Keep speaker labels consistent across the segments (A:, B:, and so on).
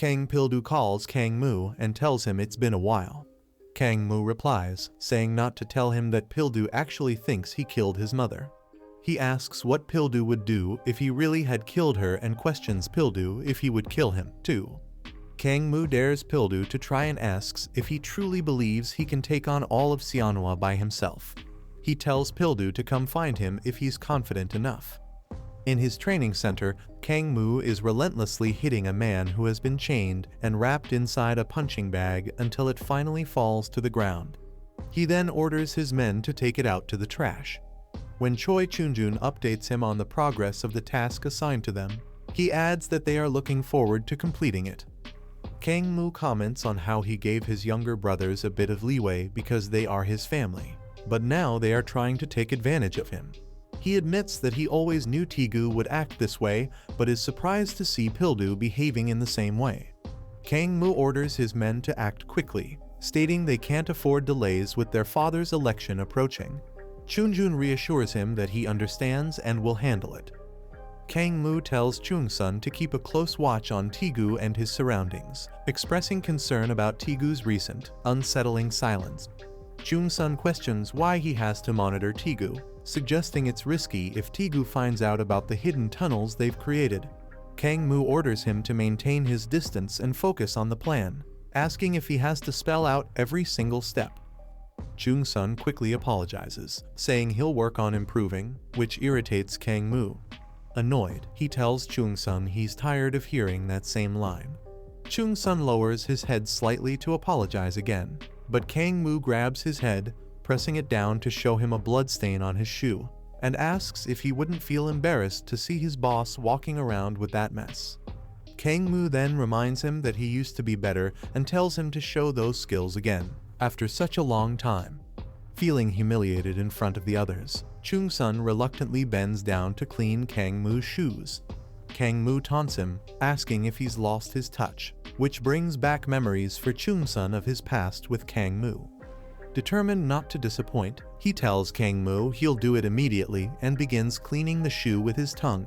A: Kang Pildo calls Kang Mo and tells him it's been a while. Kang Mo replies, saying not to tell him that Pildo actually thinks he killed his mother. He asks what Pildo would do if he really had killed her and questions Pildo if he would kill him, too. Kang Mo dares Pildo to try and asks if he truly believes he can take on all of Manhwa by himself. He tells Pildo to come find him if he's confident enough. In his training center, Kang Mo is relentlessly hitting a man who has been chained and wrapped inside a punching bag until it finally falls to the ground. He then orders his men to take it out to the trash. When Chunjun updates him on the progress of the task assigned to them, he adds that they are looking forward to completing it. Kang Mo comments on how he gave his younger brothers a bit of leeway because they are his family, but now they are trying to take advantage of him. He admits that he always knew Tigu would act this way, but is surprised to see Pildo behaving in the same way. Kang Mo orders his men to act quickly, stating they can't afford delays with their father's election approaching. Chunjun reassures him that he understands and will handle it. Kang Mo tells Chungsun to keep a close watch on Tigu and his surroundings, expressing concern about Tigu's recent, unsettling silence. Chungsun questions why he has to monitor Tigu, suggesting it's risky if Tigu finds out about the hidden tunnels they've created. Kang Mo orders him to maintain his distance and focus on the plan, asking if he has to spell out every single step. Chungsun quickly apologizes, saying he'll work on improving, which irritates Kang Mo. Annoyed, he tells Chungsun he's tired of hearing that same line. Chungsun lowers his head slightly to apologize again, but Kang Mo grabs his head, pressing it down to show him a bloodstain on his shoe, and asks if he wouldn't feel embarrassed to see his boss walking around with that mess. Kang Mo then reminds him that he used to be better and tells him to show those skills again, after such a long time. Feeling humiliated in front of the others, Chungsun reluctantly bends down to clean Kang Mo's shoes. Kang Mo taunts him, asking if he's lost his touch, which brings back memories for Chungsun of his past with Kang Mo. Determined not to disappoint, he tells Kang Mo he'll do it immediately and begins cleaning the shoe with his tongue.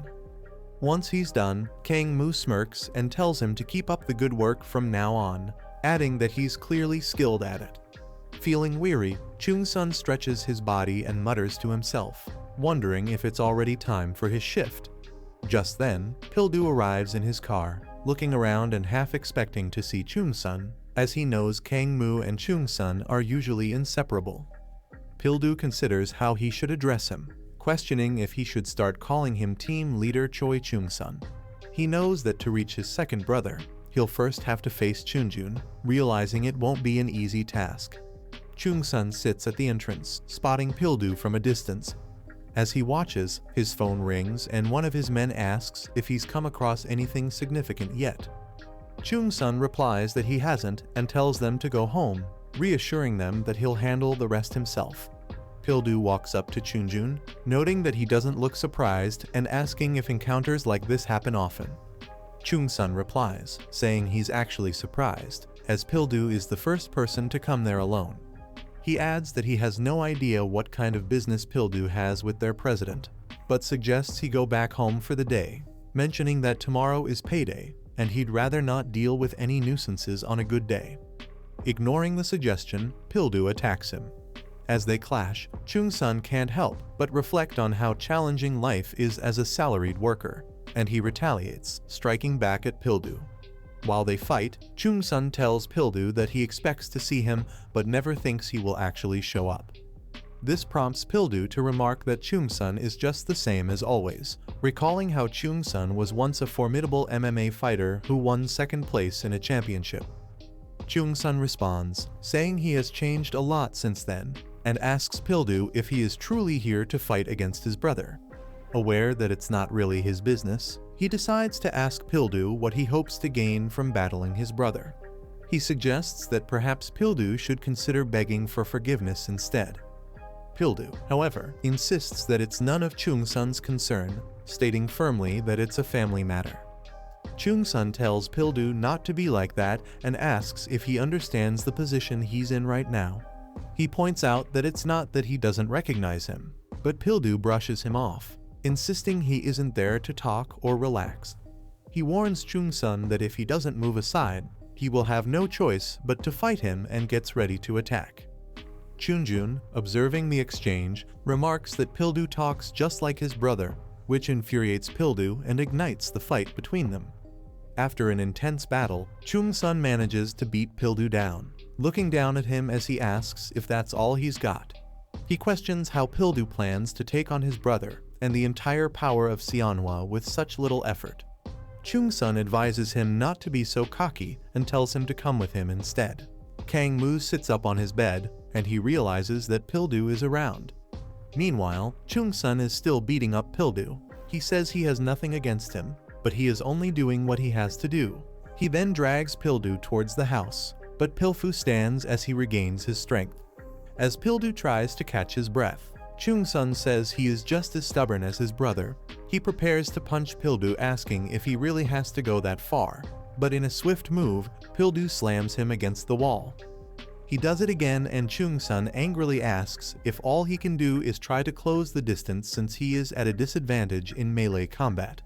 A: Once he's done, Kang Mo smirks and tells him to keep up the good work from now on, adding that he's clearly skilled at it. Feeling weary, Chungsun stretches his body and mutters to himself, wondering if it's already time for his shift. Just then, Pildo arrives in his car, looking around and half expecting to see Chungsun, as he knows Kang Mo and Chungsun are usually inseparable. Pildo considers how he should address him, questioning if he should start calling him Team Leader Choi Chungsun. He knows that to reach his second brother, he'll first have to face Chunjun, realizing it won't be an easy task. Chungsun sits at the entrance, spotting Pildo from a distance. As he watches, his phone rings and one of his men asks if he's come across anything significant yet. Chungsun replies that he hasn't and tells them to go home, reassuring them that he'll handle the rest himself. Pildo walks up to Chunjun, noting that he doesn't look surprised and asking if encounters like this happen often. Chungsun replies, saying he's actually surprised, as Pildo is the first person to come there alone. He adds that he has no idea what kind of business Pildo has with their president, but suggests he go back home for the day, mentioning that tomorrow is payday, and he'd rather not deal with any nuisances on a good day. Ignoring the suggestion, Pildo attacks him. As they clash, Chungsun can't help but reflect on how challenging life is as a salaried worker, and he retaliates, striking back at Pildo. While they fight, Chungsun tells Pildo that he expects to see him but never thinks he will actually show up. This prompts Pildo to remark that Chungsun is just the same as always, recalling how Chungsun was once a formidable MMA fighter who won second place in a championship. Chungsun responds, saying he has changed a lot since then, and asks Pildo if he is truly here to fight against his brother. Aware that it's not really his business, he decides to ask Pildo what he hopes to gain from battling his brother. He suggests that perhaps Pildo should consider begging for forgiveness instead. Pildo, however, insists that it's none of Chungsun's concern, stating firmly that it's a family matter. Chungsun tells Pildo not to be like that and asks if he understands the position he's in right now. He points out that it's not that he doesn't recognize him, but Pildo brushes him off, insisting he isn't there to talk or relax. He warns Chung-sun that if he doesn't move aside, he will have no choice but to fight him and gets ready to attack. Chunjun, observing the exchange, remarks that Pildo talks just like his brother, which infuriates Pildo and ignites the fight between them. After an intense battle, Chung-sun manages to beat Pildo down, looking down at him as he asks if that's all he's got. He questions how Pildo plans to take on his brother and the entire power of Manhwa with such little effort. Chung-sun advises him not to be so cocky and tells him to come with him instead. Kang Mo sits up on his bed, and he realizes that Pildo is around. Meanwhile, Chung-sun is still beating up Pildo. He says he has nothing against him, but he is only doing what he has to do. He then drags Pildo towards the house, but Pilfu stands as he regains his strength. As Pildo tries to catch his breath, Chung-sun says he is just as stubborn as his brother. He prepares to punch Pildo, asking if he really has to go that far, but in a swift move, Pildo slams him against the wall. He does it again, and Chung-sun angrily asks if all he can do is try to close the distance since he is at a disadvantage in melee combat.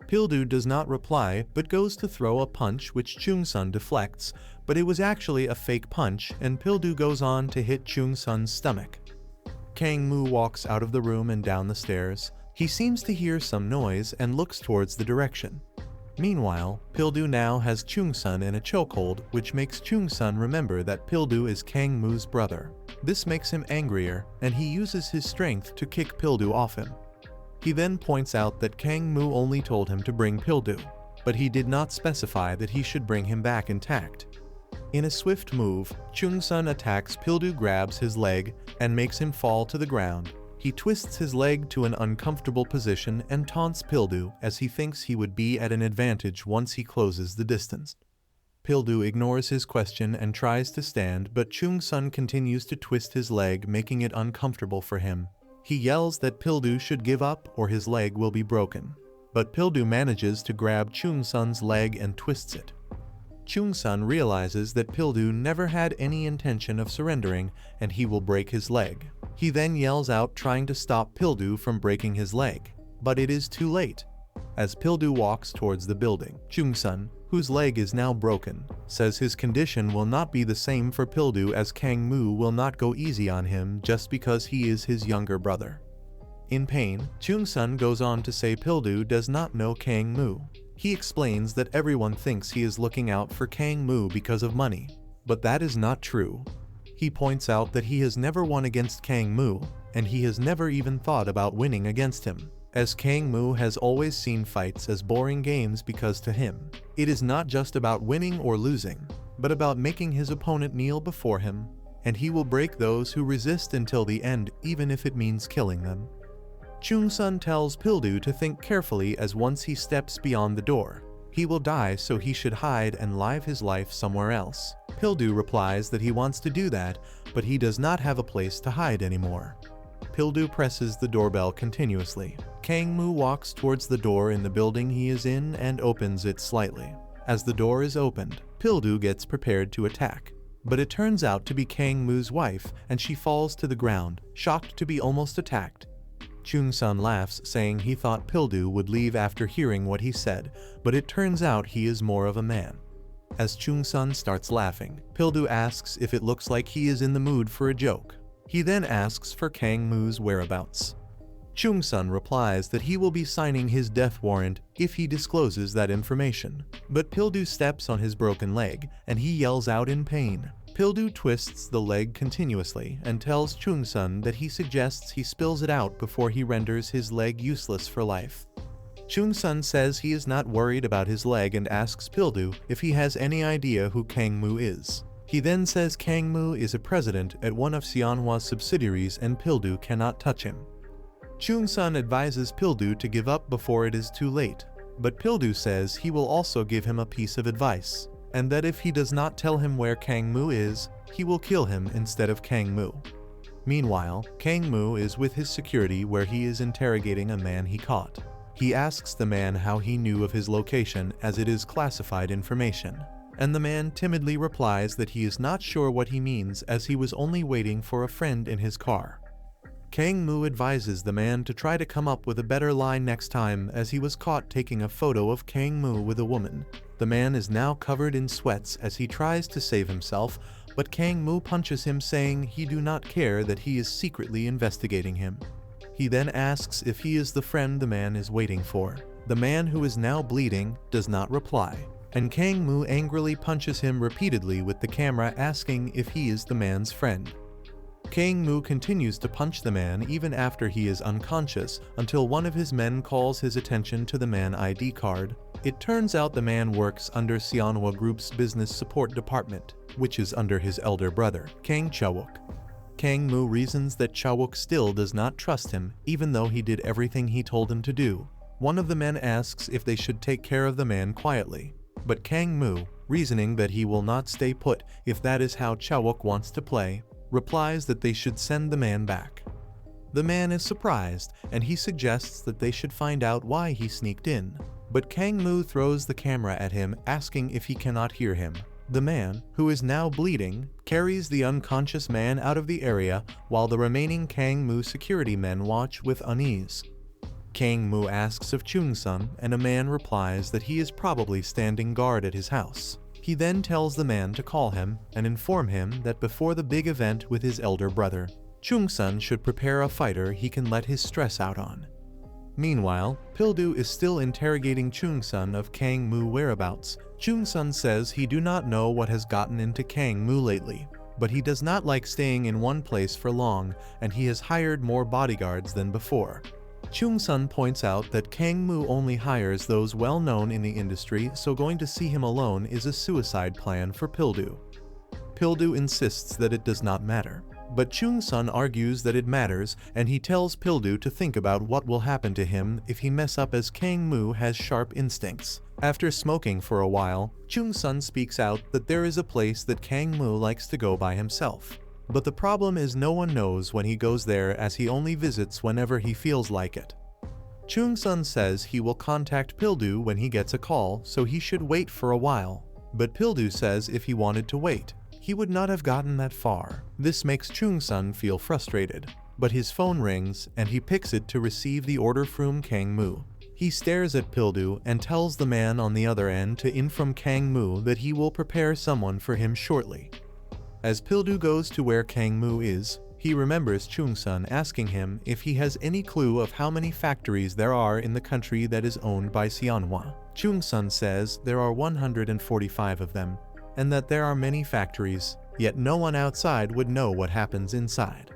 A: Pildo does not reply but goes to throw a punch which Chung-sun deflects, but it was actually a fake punch, and Pildo goes on to hit Chung-sun's stomach. Kang Mo walks out of the room and down the stairs. He seems to hear some noise and looks towards the direction. Meanwhile, Pildo now has Chung-sun in a chokehold, which makes Chung-sun remember that Pildo is Kang Mo's brother. This makes him angrier, and he uses his strength to kick Pildo off him. He then points out that Kang Mo only told him to bring Pildo, but he did not specify that he should bring him back intact. In a swift move, Chung-sun attacks Pildo, grabs his leg, and makes him fall to the ground. He twists his leg to an uncomfortable position and taunts Pildo as he thinks he would be at an advantage once he closes the distance. Pildo ignores his question and tries to stand, but Chung-sun continues to twist his leg, making it uncomfortable for him. He yells that Pildo should give up or his leg will be broken, but Pildo manages to grab Chung-sun's leg and twists it. Chung-sun realizes that Pildo never had any intention of surrendering and he will break his leg. He then yells out, trying to stop Pildo from breaking his leg, but it is too late. As Pildo walks towards the building, Chung-sun, whose leg is now broken, says his condition will not be the same for Pildo, as Kang Mo will not go easy on him just because he is his younger brother. In pain, Chung-sun goes on to say Pildo does not know Kang Mo. He explains that everyone thinks he is looking out for Kang Mo because of money, but that is not true. He points out that he has never won against Kang Mo, and he has never even thought about winning against him, as Kang Mo has always seen fights as boring games because to him, it is not just about winning or losing, but about making his opponent kneel before him, and he will break those who resist until the end, even if it means killing them. Chung-sun tells Pildo to think carefully, as once he steps beyond the door, he will die, so he should hide and live his life somewhere else. Pildo replies that he wants to do that, but he does not have a place to hide anymore. Pildo presses the doorbell continuously. Kang Mo walks towards the door in the building he is in and opens it slightly. As the door is opened, Pildo gets prepared to attack, but it turns out to be Kang Mo's wife, and she falls to the ground, shocked to be almost attacked. Chung-sun laughs, saying he thought Pildo would leave after hearing what he said, but it turns out he is more of a man. As Chung-sun starts laughing, Pildo asks if it looks like he is in the mood for a joke. He then asks for Kang Mo's whereabouts. Chung-sun replies that he will be signing his death warrant if he discloses that information, but Pildo steps on his broken leg, and he yells out in pain. Pildo twists the leg continuously and tells Chung-sun that he suggests he spills it out before he renders his leg useless for life. Chung-sun says he is not worried about his leg and asks Pildo if he has any idea who Kang Mo is. He then says Kang Mo is a president at one of Manhwa's subsidiaries and Pildo cannot touch him. Chung-sun advises Pildo to give up before it is too late, but Pildo says he will also give him a piece of advice, and that if he does not tell him where Kang Mo is, he will kill him instead of Kang Mo. Meanwhile, Kang Mo is with his security where he is interrogating a man he caught. He asks the man how he knew of his location, as it is classified information, and the man timidly replies that he is not sure what he means, as he was only waiting for a friend in his car. Kang Mo advises the man to try to come up with a better line next time, as he was caught taking a photo of Kang Mo with a woman. The man is now covered in sweats as he tries to save himself, but Kang Mo punches him, saying he do not care that he is secretly investigating him. He then asks if he is the friend the man is waiting for. The man, who is now bleeding, does not reply, and Kang Mo angrily punches him repeatedly with the camera, asking if he is the man's friend. Kang Mo continues to punch the man even after he is unconscious, until one of his men calls his attention to the man ID card. It turns out the man works under Manhwa Group's business support department, which is under his elder brother, Kang Chawook. Kang Mo reasons that Chawook still does not trust him, even though he did everything he told him to do. One of the men asks if they should take care of the man quietly, but Kang Mo, reasoning that he will not stay put if that is how Chawook wants to play, replies that they should send the man back. The man is surprised, and he suggests that they should find out why he sneaked in, but Kang Mo throws the camera at him, asking if he cannot hear him. The man, who is now bleeding, carries the unconscious man out of the area, while the remaining Kang Mo security men watch with unease. Kang Mo asks of Chunjun, and a man replies that he is probably standing guard at his house. He then tells the man to call him and inform him that before the big event with his elder brother, Chunjun should prepare a fighter he can let his stress out on. Meanwhile, Pildo is still interrogating Chunjun of Kang Mo whereabouts. Chunjun says he do not know what has gotten into Kang Mo lately, but he does not like staying in one place for long, and he has hired more bodyguards than before. Chunjun points out that Kang Mo only hires those well known in the industry, so going to see him alone is a suicide plan for Pildo. Pildo insists that it does not matter, but Chunjun argues that it matters, and he tells Pildo to think about what will happen to him if he mess up, as Kang Mo has sharp instincts. After smoking for a while, Chunjun speaks out that there is a place that Kang Mo likes to go by himself. But the problem is no one knows when he goes there, as he only visits whenever he feels like it. Chunjun says he will contact Pildo when he gets a call, so he should wait for a while. But Pildo says if he wanted to wait, he would not have gotten that far. This makes Chunjun feel frustrated, but his phone rings and he picks it to receive the order from Kang Mo. He stares at Pildo and tells the man on the other end to inform Kang Mo that he will prepare someone for him shortly. As Pildo goes to where Kang Mo is, he remembers Chunjun asking him if he has any clue of how many factories there are in the country that is owned by Manhwa. Chunjun says there are 145 of them, and that there are many factories, yet no one outside would know what happens inside.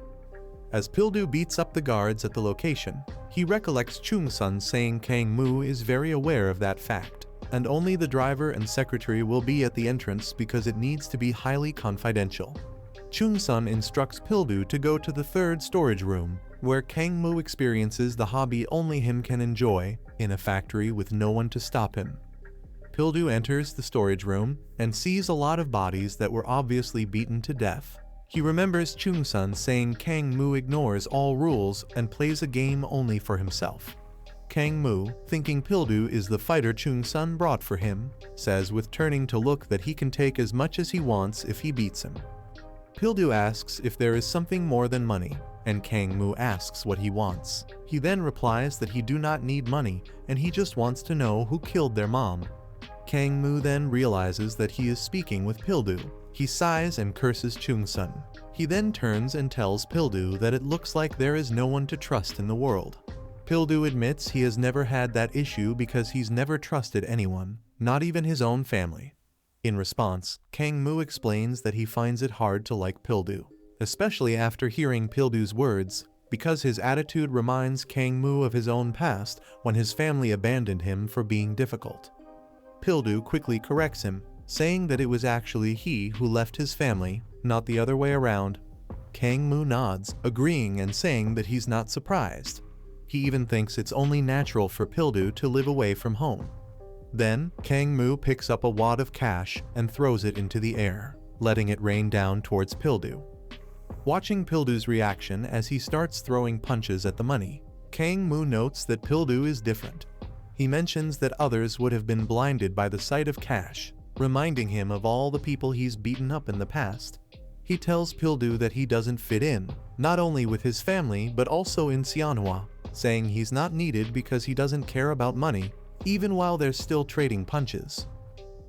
A: As Pildo beats up the guards at the location, he recollects Chunjun saying Kang Mo is very aware of that fact, and only the driver and secretary will be at the entrance because it needs to be highly confidential. Chunjun instructs Pildo to go to the third storage room, where Kang Mo experiences the hobby only him can enjoy, in a factory with no one to stop him. Pildo enters the storage room and sees a lot of bodies that were obviously beaten to death. He remembers Chunjun saying Kang Mo ignores all rules and plays a game only for himself. Kang Mo, thinking Pildo is the fighter Chunjun brought for him, says with turning to look that he can take as much as he wants if he beats him. Pildo asks if there is something more than money, and Kang Mo asks what he wants. He then replies that he do not need money and he just wants to know who killed their mom. Kang Mo then realizes that he is speaking with Pildo. He sighs and curses Chunjun. He then turns and tells Pildo that it looks like there is no one to trust in the world. Pildo admits he has never had that issue because he's never trusted anyone, not even his own family. In response, Kang Mo explains that he finds it hard to like Pildo, especially after hearing Pildo's words, because his attitude reminds Kang Mo of his own past when his family abandoned him for being difficult. Pildo quickly corrects him, saying that it was actually he who left his family, not the other way around. Kang Mo nods, agreeing and saying that he's not surprised. He even thinks it's only natural for Pildo to live away from home. Then, Kang Mo picks up a wad of cash and throws it into the air, letting it rain down towards Pildo. Watching Pildo's reaction as he starts throwing punches at the money, Kang Mo notes that Pildo is different. He mentions that others would have been blinded by the sight of cash, reminding him of all the people he's beaten up in the past. He tells Pildo that he doesn't fit in, not only with his family but also in Manhwa, saying he's not needed because he doesn't care about money, even while they're still trading punches.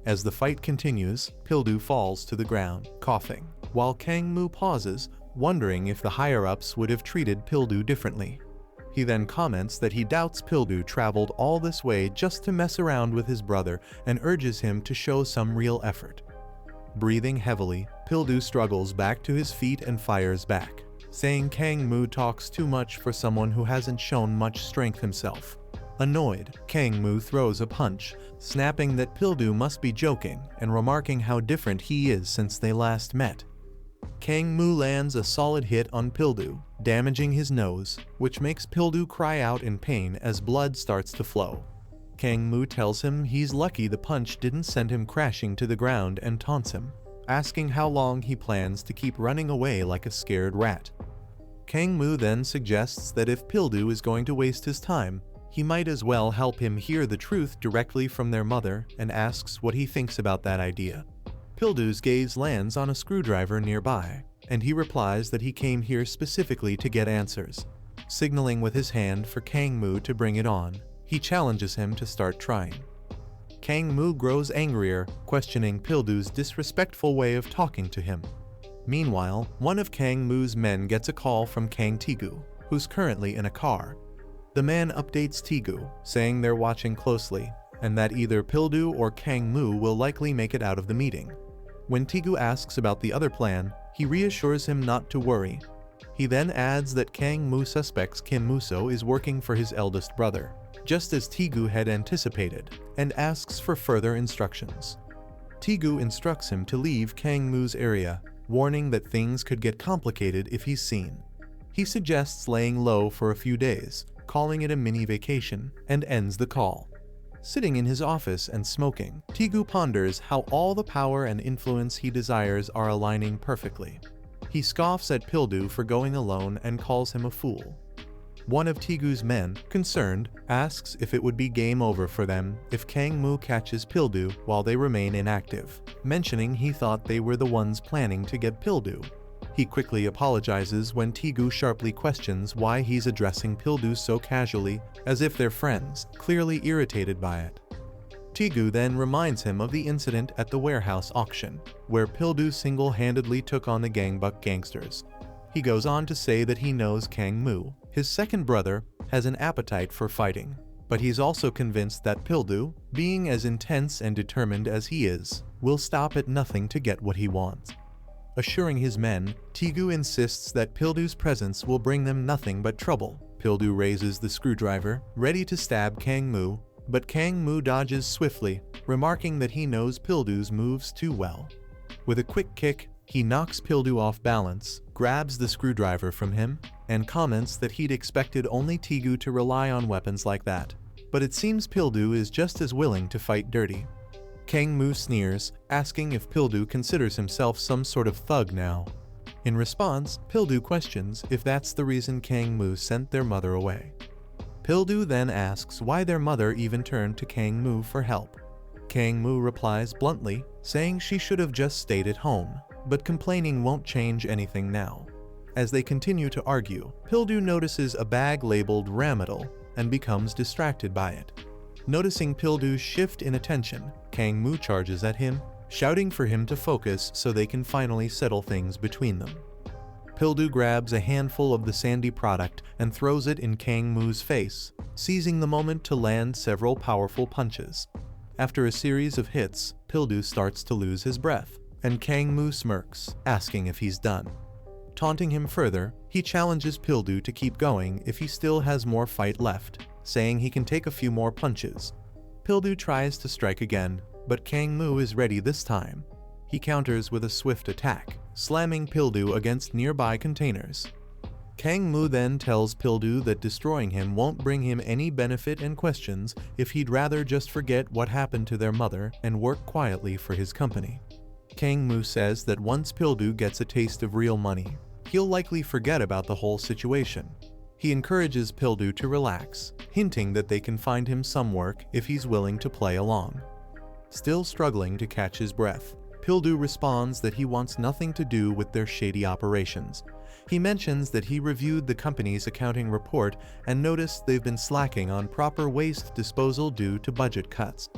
A: As the fight continues, Pildo falls to the ground, coughing, while Kang Mo pauses, wondering if the higher-ups would have treated Pildo differently. He then comments that he doubts Pildo traveled all this way just to mess around with his brother and urges him to show some real effort. Breathing heavily, Pildo struggles back to his feet and fires back, saying Kang Mo talks too much for someone who hasn't shown much strength himself. Annoyed, Kang Mo throws a punch, snapping that Pildo must be joking and remarking how different he is since they last met. Kang Mo lands a solid hit on Pildo, damaging his nose, which makes Pildo cry out in pain as blood starts to flow. Kang Mo tells him he's lucky the punch didn't send him crashing to the ground and taunts him, asking how long he plans to keep running away like a scared rat. Kang Mo then suggests that if Pildo is going to waste his time, he might as well help him hear the truth directly from their mother and asks what he thinks about that idea. Pildo's gaze lands on a screwdriver nearby, and he replies that he came here specifically to get answers. Signaling with his hand for Kang Mo to bring it on, he challenges him to start trying. Kang Mo grows angrier, questioning Pildo's disrespectful way of talking to him. Meanwhile, one of Kang Mo's men gets a call from Kang Tigu, who's currently in a car. The man updates Tigu, saying they're watching closely, and that either Pildo or Kang Mo will likely make it out of the meeting. When Tigu asks about the other plan, he reassures him not to worry. He then adds that Kang Mo suspects Kim Muso is working for his eldest brother, just as Tigu had anticipated, and asks for further instructions. Tigu instructs him to leave Kang Mo's area, warning that things could get complicated if he's seen. He suggests laying low for a few days, calling it a mini vacation, and ends the call. Sitting in his office and smoking, Tigu ponders how all the power and influence he desires are aligning perfectly. He scoffs at Pildo for going alone and calls him a fool. One of Tigu's men, concerned, asks if it would be game over for them if Kang Mo catches Pildo while they remain inactive, mentioning he thought they were the ones planning to get Pildo. He quickly apologizes when Tigu sharply questions why he's addressing Pildo so casually, as if they're friends, clearly irritated by it. Tigu then reminds him of the incident at the warehouse auction, where Pildo single-handedly took on the Gangbuk gangsters. He goes on to say that he knows Kang Mo, his second brother, has an appetite for fighting, but he's also convinced that Pildo, being as intense and determined as he is, will stop at nothing to get what he wants. Assuring his men, Tigu insists that Pildo's presence will bring them nothing but trouble. Pildo raises the screwdriver, ready to stab Kang Mo, but Kang Mo dodges swiftly, remarking that he knows Pildo's moves too well. With a quick kick, he knocks Pildo off balance, grabs the screwdriver from him, and comments that he'd expected only Tigu to rely on weapons like that. But it seems Pildo is just as willing to fight dirty. Kang Mo sneers, asking if Pildo considers himself some sort of thug now. In response, Pildo questions if that's the reason Kang Mo sent their mother away. Pildo then asks why their mother even turned to Kang Mo for help. Kang Mo replies bluntly, saying she should have just stayed at home, but complaining won't change anything now. As they continue to argue, Pildo notices a bag labeled Ramatal and becomes distracted by it. Noticing Pildo's shift in attention, Kang Mo charges at him, shouting for him to focus so they can finally settle things between them. Pildo grabs a handful of the sandy product and throws it in Kang Mo's face, seizing the moment to land several powerful punches. After a series of hits, Pildo starts to lose his breath, and Kang Mo smirks, asking if he's done. Taunting him further, he challenges Pildo to keep going if he still has more fight left, saying he can take a few more punches. Pildo tries to strike again, but Kang Mo is ready this time. He counters with a swift attack, slamming Pildo against nearby containers. Kang Mo then tells Pildo that destroying him won't bring him any benefit and questions if he'd rather just forget what happened to their mother and work quietly for his company. Kang Mo says that once Pildo gets a taste of real money, he'll likely forget about the whole situation. He encourages Pildo to relax, hinting that they can find him some work if he's willing to play along. Still struggling to catch his breath, Pildo responds that he wants nothing to do with their shady operations, He mentions that he reviewed the company's accounting report and noticed they've been slacking on proper waste disposal due to budget cuts.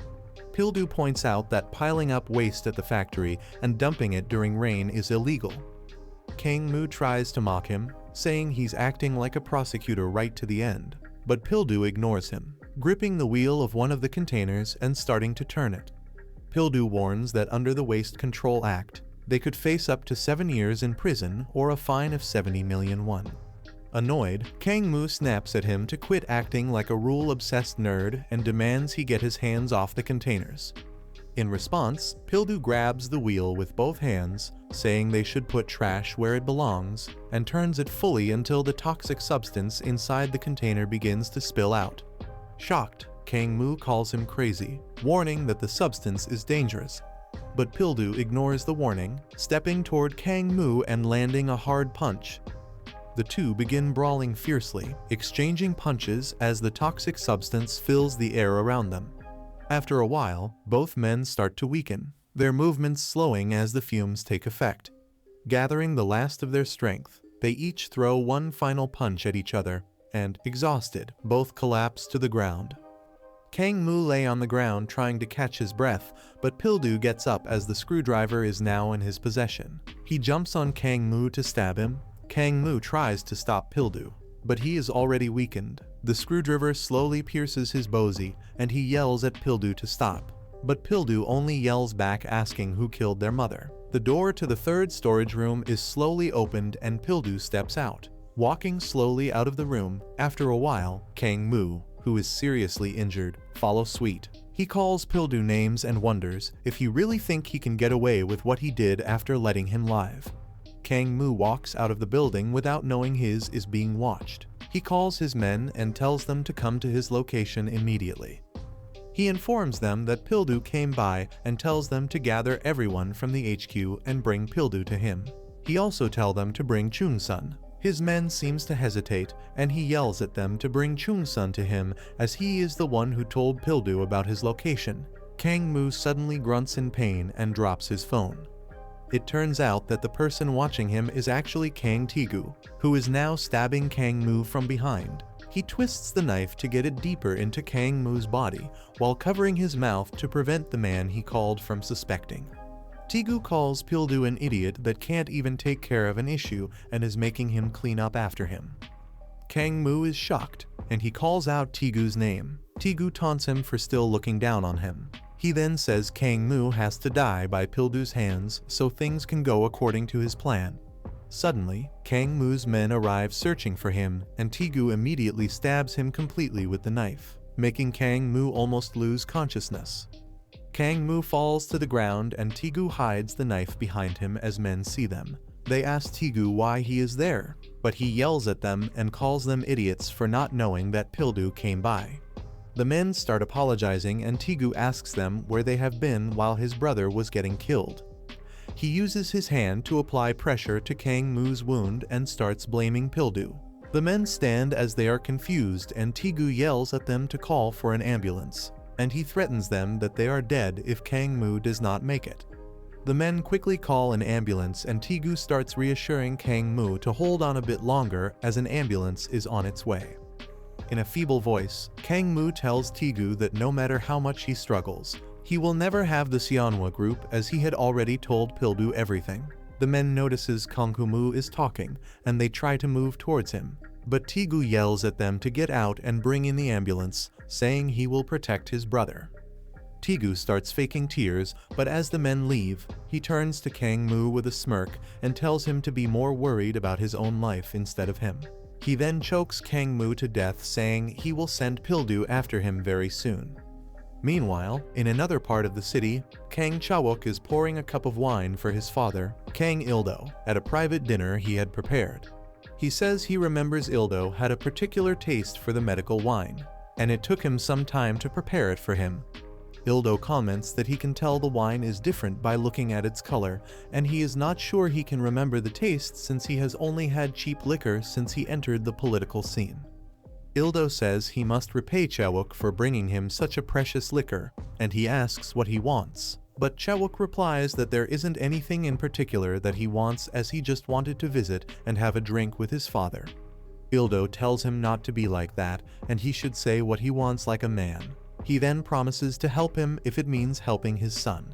A: Pildo points out that piling up waste at the factory and dumping it during rain is illegal. Kang Mo tries to mock him, saying he's acting like a prosecutor right to the end, but Pildo ignores him, gripping the wheel of one of the containers and starting to turn it. Pildo warns that under the Waste Control Act, they could face up to 7 years in prison or a fine of 70 million won. Annoyed, Kang Mo snaps at him to quit acting like a rule-obsessed nerd and demands he get his hands off the containers. In response, Pildo grabs the wheel with both hands, saying they should put trash where it belongs, and turns it fully until the toxic substance inside the container begins to spill out. Shocked, Kang Mo calls him crazy, warning that the substance is dangerous. But Pildo ignores the warning, stepping toward Kang Mo and landing a hard punch. The two begin brawling fiercely, exchanging punches as the toxic substance fills the air around them. After a while, both men start to weaken, their movements slowing as the fumes take effect. Gathering the last of their strength, they each throw one final punch at each other, and, exhausted, both collapse to the ground. Kang Mo lay on the ground trying to catch his breath, but Pildo gets up as the screwdriver is now in his possession. He jumps on Kang Mo to stab him. Kang Mo tries to stop Pildo, but he is already weakened. The screwdriver slowly pierces his bozy, and he yells at Pildo to stop. But Pildo only yells back asking who killed their mother. The door to the third storage room is slowly opened and Pildo steps out. Walking slowly out of the room, after a while, Kang Mo, who is seriously injured, follows suit. He calls Pildo names and wonders if he really think he can get away with what he did after letting him live. Kang Mo walks out of the building without knowing his is being watched. He calls his men and tells them to come to his location immediately. He informs them that Pildo came by and tells them to gather everyone from the HQ and bring Pildo to him. He also tells them to bring Chunjun. His men seems to hesitate, and he yells at them to bring Chunjun to him as he is the one who told Pildo about his location. Kang Mo suddenly grunts in pain and drops his phone. It turns out that the person watching him is actually Kang Taegu, who is now stabbing Kang Mo from behind. He twists the knife to get it deeper into Kang Mo's body, while covering his mouth to prevent the man he called from suspecting. Taegu calls Pildo an idiot that can't even take care of an issue and is making him clean up after him. Kang Mo is shocked, and he calls out Taegu's name. Taegu taunts him for still looking down on him. He then says Kang Mo has to die by Pildo's hands so things can go according to his plan. Suddenly, Kang Mo's men arrive searching for him, and Taegu immediately stabs him completely with the knife, making Kang Mo almost lose consciousness. Kang Mo falls to the ground and Taegu hides the knife behind him as men see them. They ask Taegu why he is there, but he yells at them and calls them idiots for not knowing that Pildo came by. The men start apologizing and Taegu asks them where they have been while his brother was getting killed. He uses his hand to apply pressure to Kang Mo's wound and starts blaming Pildo. The men stand as they are confused and Taegu yells at them to call for an ambulance, and he threatens them that they are dead if Kang Mo does not make it. The men quickly call an ambulance and Taegu starts reassuring Kang Mo to hold on a bit longer as an ambulance is on its way. In a feeble voice, Kang Mo tells Taegu that no matter how much he struggles, he will never have the Manhwa group as he had already told Pildo everything. The men notices Kang Mo is talking and they try to move towards him, but Taegu yells at them to get out and bring in the ambulance, saying he will protect his brother. Taegu starts faking tears, but as the men leave, he turns to Kang Mo with a smirk and tells him to be more worried about his own life instead of him. He then chokes Kang Mo to death, saying he will send Pildo after him very soon. Meanwhile, in another part of the city, Kang Chawok is pouring a cup of wine for his father, Kang Ildo, at a private dinner he had prepared. He says he remembers Ildo had a particular taste for the medical wine, and it took him some time to prepare it for him. Pildo comments that he can tell the wine is different by looking at its color, and he is not sure he can remember the taste since he has only had cheap liquor since he entered the political scene. Pildo says he must repay Chawok for bringing him such a precious liquor, and he asks what he wants. But Chawuk replies that there isn't anything in particular that he wants, as he just wanted to visit and have a drink with his father. Pildo tells him not to be like that, and he should say what he wants like a man. He then promises to help him if it means helping his son.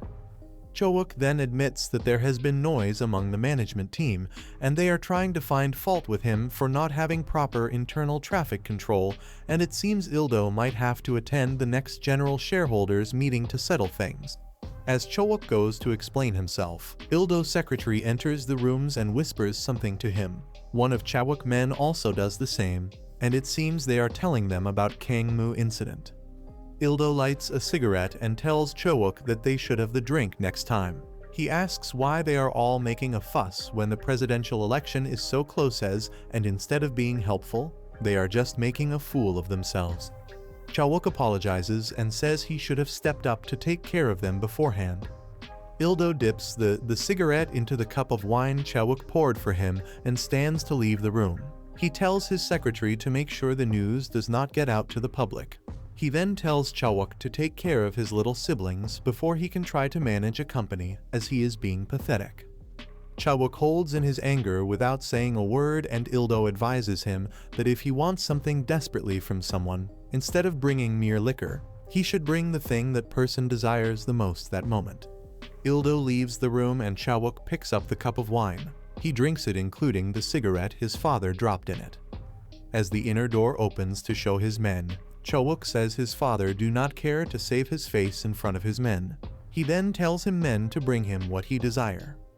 A: Chawuk then admits that there has been noise among the management team, and they are trying to find fault with him for not having proper internal traffic control, and it seems Pildo might have to attend the next general shareholders meeting to settle things. As Chawuk goes to explain himself, Pildo's secretary enters the rooms and whispers something to him. One of Chawuk's men also does the same, and it seems they are telling them about Kang Mo incident. Pildo lights a cigarette and tells Chawuk that they should have the drink next time. He asks why they are all making a fuss when the presidential election is so close and instead of being helpful, they are just making a fool of themselves. Chawuk apologizes and says he should have stepped up to take care of them beforehand. Pildo dips the cigarette into the cup of wine Chawuk poured for him and stands to leave the room. He tells his secretary to make sure the news does not get out to the public. He then tells Chawuk to take care of his little siblings before he can try to manage a company, as he is being pathetic. Chawuk holds in his anger without saying a word, and Pildo advises him that if he wants something desperately from someone, instead of bringing mere liquor, he should bring the thing that person desires the most that moment. Pildo leaves the room and Chawuk picks up the cup of wine. He drinks it, including the cigarette his father dropped in it. As the inner door opens to show his men, Chawuk says his father do not care to save his face in front of his men. He then tells him men to bring him what he desire.